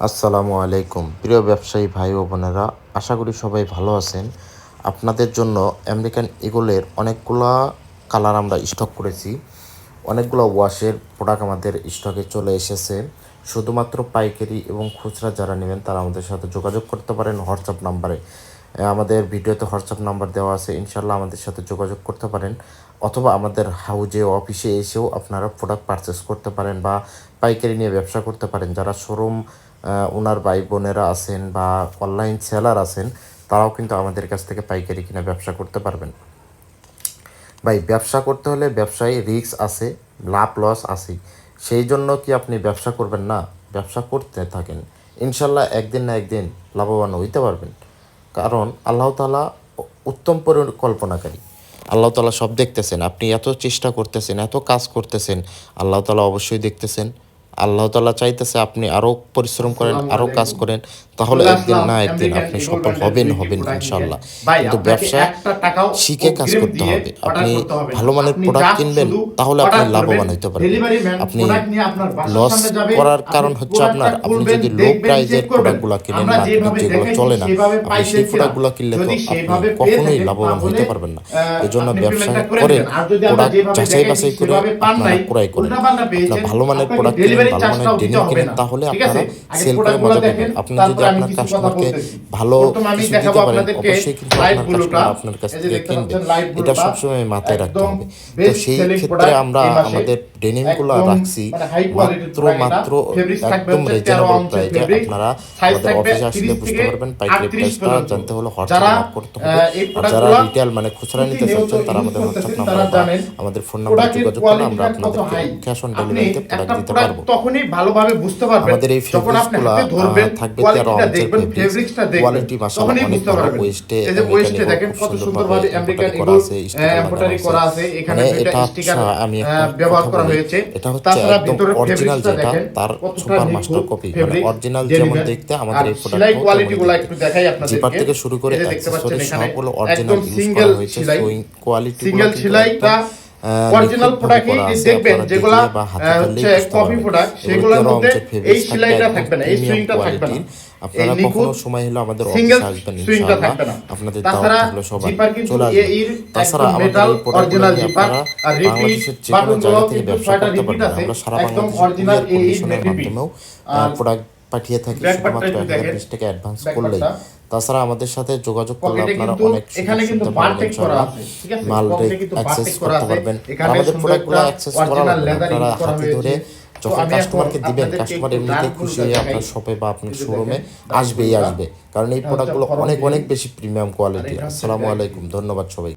আসসালামু আলাইকুম প্রিয় ব্যবসায়ী ভাই ও বোনেরা, আশা করি সবাই ভালো আছেন। আপনাদের জন্য আমেরিকান ঈগলের অনেকগুলা কালার আমরা স্টক করেছি। অনেকগুলো ওয়াশের প্রোডাক্ট আমাদের স্টকে চলে এসেছে। শুধুমাত্র পাইকারি এবং খুচরা যারা নেবেন তারা আমাদের সাথে যোগাযোগ করতে পারেন হোয়াটসঅ্যাপ নাম্বারে। আমাদের ভিডিওতে হোয়াটসঅ্যাপ নাম্বার দেওয়া আছে, ইনশাল্লাহ আমাদের সাথে যোগাযোগ করতে পারেন, অথবা আমাদের হাউজে অফিসে এসেও আপনারা প্রোডাক্ট পারচেস করতে পারেন বা পাইকারি নিয়ে ব্যবসা করতে পারেন। যারা শোরুম ওনার ভাই বোনেরা আছেন বা অনলাইন সেলার আছেন, তারাও কিন্তু আমাদের কাছ থেকে পাইকারি কিনে ব্যবসা করতে পারবেন। ভাই, ব্যবসা করতে হলে ব্যবসায় রিস্ক আছে, লাভ লস আছে। সেই জন্য কি আপনি ব্যবসা করবেন না? ব্যবসা করতে থাকেন, ইনশাল্লাহ একদিন না একদিন লাভবান হইতে পারবেন। কারণ আল্লাহ তাআলা উত্তম পরিকল্পনাকারী। আল্লাহ তাআলা সব দেখতেছেন। আপনি এত চেষ্টা করতেছেন, এত কাজ করতেছেন, আল্লাহ তাআলা অবশ্যই দেখতেছেন। আল্লাহ তাআলা চাইতেছে আপনি আরও পরিশ্রম করেন, আসসালামু আরও কাজ আলাইকুম। করেন, তাহলে চলে একদিন আসলাম না একদিন আমেরিকান আপনি ঈগল সফল ব্র্যান্ডের হবেন 2 পিস হবেন প্রোডাক্ট নিয়ে ইনশাল্লাহ। ভাই কিন্তু আপনাকে ব্যবসা 1 টাকাও শিখে কাজ অগ্রিম করতে দিয়ে হবে। অর্ডার আপনি করতে হবে না। ভালো মানের আপনি প্রোডাক্ট জাস্ট কিনবেন, শুধু তাহলে আপনি অর্ডার করবেন, লাভবান হতে পারবেন। ডেলিভারি ম্যান আপনি প্রোডাক্ট নিয়ে আপনার বাসার লস সামনে যাবে। করার আপনি কারণ হচ্ছে প্রোডাক্টটা আপনি খুলবেন, যদি লো দেখবেন, চেক প্রাইজের করবেন। প্রোডাক্টগুলো কিনেন, আমরা মার্কেটে যেভাবে যেগুলো দেখাইছি চলে না, সেভাবে আপনি পাইছেন সেই কিনা। প্রোডাক্টগুলো কিনলে তো যদি আপনি সেভাবে পেয়ে কখনোই থাকেন লাভবান তাহলে হইতে পারবেন না। এজন্য আপনি ব্যবসা পেমেন্টটা করে করেন, দিবেন। আর যদি আমরা প্রোডাক্ট যেভাবে যাচাই দেখাইছি বাছাই করে সেভাবে পান আপনারা নাই, ক্রয় করেন। উল্টাপাল্টা আপনার পেয়েছেন, ভালো মানের আপনাকে প্রোডাক্ট কিনেন, ডেলিভারি ভালো মানের চার্জটাও দিতে ডেনিম হবে কিনেন, না। তাহলে ঠিক আছে? আপনারা আগে সেল করে প্রোডাক্টগুলো মজা দেখেন, পাবেন। আপনি যদি তারপরে আমি আপনার কিছু কথা কাস্টমারকে বলতেছি। ভালো প্রথমে আমি কিছু দেখাবো দিতে পারেন, আপনাদেরকে অবশ্যই কিন্তু লাইট আপনার ব্লুটা। কাস্টমার আপনার কাছ এই যে থেকে দেখতে কিনবে। পাচ্ছেন লাইট এটা ব্লুটা সবসময় মাথায় রাখতে একদম হবে। তো বেস্ট সেই সেলিং ক্ষেত্রে প্রোডাক্ট আমরা এই মাসে। আমাদের ডেনিমগুলো একদম রাখছি মানে হাই কোয়ালিটির প্রোডাক্ট। এটা মাত্র ফেব্রিক্স থাকবে একদম হচ্ছে 13 রিজনেবল আউন্সের প্রাইজে। ফেব্রিক। আপনারা সাইজ আমাদের থাকবে অফিসে আসলে 30 বুঝতে থেকে পারবেন। পাইকারি 38 প্রাইসটা পর্যন্ত। জানতে হলে যারা হোয়াটসঅ্যাপে নক করতে হবে। এই আর যারা প্রোডাক্টগুলো রিটেল মানে খুচরা নিতে প্রতিনিয়ত চাচ্ছেন, তারা ইউজ আমাদের হোয়াটসঅ্যাপ করতেছেন, নাম্বারে তারা বা জানেন আমাদের ফোন নাম্বারে প্রোডাক্টের যোগাযোগ করলে আমরা কোয়ালিটিটা কত আপনাদেরকে হাই। ক্যাশ অন আপনি ডেলিভারিতে প্রোডাক্ট একটা দিতে প্রোডাক্ট পারবো। তখনই ভালোভাবে বুঝতে পারবেন আমাদের এই যখন আপনি ফেব্রিক্সগুলো হাতে ধরবেন, থাকবে 13 কোয়ালিটিটা আউন্সের দেখবেন, ফেব্রিক্স। ফেব্রিক্সটা দেখবেন, কোয়ালিটি মাশাআল্লাহ তখনই অনেক বুঝতে ভালো। পারবেন। ওয়েস্টে এই যে আমেরিকান ওয়েস্টে ঈগল দেখেন খুব কত সুন্দরভাবে সুন্দরভাবে আমেরিকান এমব্রয়ডারি করা ঈগল আছে, স্টিকার লাগানো এমব্রয়ডারি আছে। করা আছে। এখানে মানে দুইটা এটা স্টিকার আমি একটা ব্যবহার কথা করা বলি, হয়েছে। এটা হচ্ছে তাছাড়া একদম ভিতরের অরিজিনাল, ফেব্রিক্সটা যেটা দেখেন তার কতটা সুপার মাস্টার নিখুঁত কপি। মানে ফেব্রিক, অরিজিনাল যেমন জেনুইন। দেখতে, আর আমাদের এই সেলাই প্রোডাক্টটাও তেমনই কোয়ালিটিগুলো দেখতে। একটু দেখাই জিপার আপনাদেরকে। থেকে শুরু করে এই যে দেখতে পাচ্ছেন অ্যাক্সেসরিজ এখানে সবগুলো অরিজিনাল একদম ইউজ সিঙ্গেল করা হয়েছে। সেলাই, সুইং কোয়ালিটিগুলো সিঙ্গেল কিন্তু একদম সেলাইটা অরিজিনাল নিখুঁতভাবে প্রোডাক্টই করা আছে। দেখবেন। আপনারা যেগুলা দেখলে বা হাতে ধরলেই হচ্ছে বুঝতে কপি পারবেন। প্রোডাক্ট, এগুলো সেগুলোর 13 মধ্যে আউন্সের এই ফেব্রিক্স থাকবে, সেলাইটা একদম থাকবে না, এই প্রিমিয়াম সুইংটা থাকবে না, কোয়ালিটির। এই আপনারা কখনো নিখুঁত সময় হলে আমাদের সিঙ্গেল অফিসে আসবেন, সুইংটা ইনশাআল্লাহ থাকবে না। আপনাদের দাওয়াত তাছাড়া থাকলো সবার, জিপার কিন্তু চলে আসবেন। এর তাছাড়া একদম আমাদের মেটাল এই প্রোডাক্টগুলো অরিজিনাল নিয়ে জিপার। আপনারা আর রিপিট বাংলাদেশের যে কোনো বাটনগুলো জায়গা থেকে কিন্তু ব্যবসা 6টা করতে রিপিট পারবেন। আছে, আমরা সারা একদম বাংলাদেশে অরিজিনাল কুরিয়ার এই কন্ডিশনের রিপিট। মাধ্যমেও আর প্রোডাক্ট পাঠিয়ে থাকি, ব্যাকপার্টটা শুধুমাত্র একটু দেখেন, 1020 টাকা অ্যাডভান্স করলেই। ব্যাকপার্টটা তাছাড়া আমাদের সাথে যোগাযোগ করলে পকেটে আপনারা কিন্তু অনেক এখানে সুযোগ কিন্তু সুবিধা পাবেন বারটেক করা ইনশাআল্লাহ। আছে। ঠিক আছে? মাল পকেটে কিন্তু অ্যাক্সেস বারটেক করা করতে আছে। পারবেন। আর এখানে আমাদের সুন্দর প্রোডাক্টগুলো একটা অ্যাক্সেস করা অরিজিনাল লাগবে না, লেদার আপনারা ইউজ করা হাতে ধরে হয়েছে। তো যখন আমি এখন কাস্টমারকে দিবেন, আপনাদেরকে কাস্টমার একটু এমনিতেই ডার্ক খুশি ব্লুটা হয়ে দেখাই। আপনার শপে বা আপনার এই যে শোরুমে দেখেন ডার্ক আসবেই ব্লুটা। আসবে, কারণ এই এটা হচ্ছে প্রোডাক্টগুলো ফরম অনেক গ্রিন। অনেক বেশি প্রিমিয়াম আর কোয়ালিটি। এটা হচ্ছে আসসালামু ব্ল্যাক আলাইকুম, গ্রিন। ধন্যবাদ সবাই।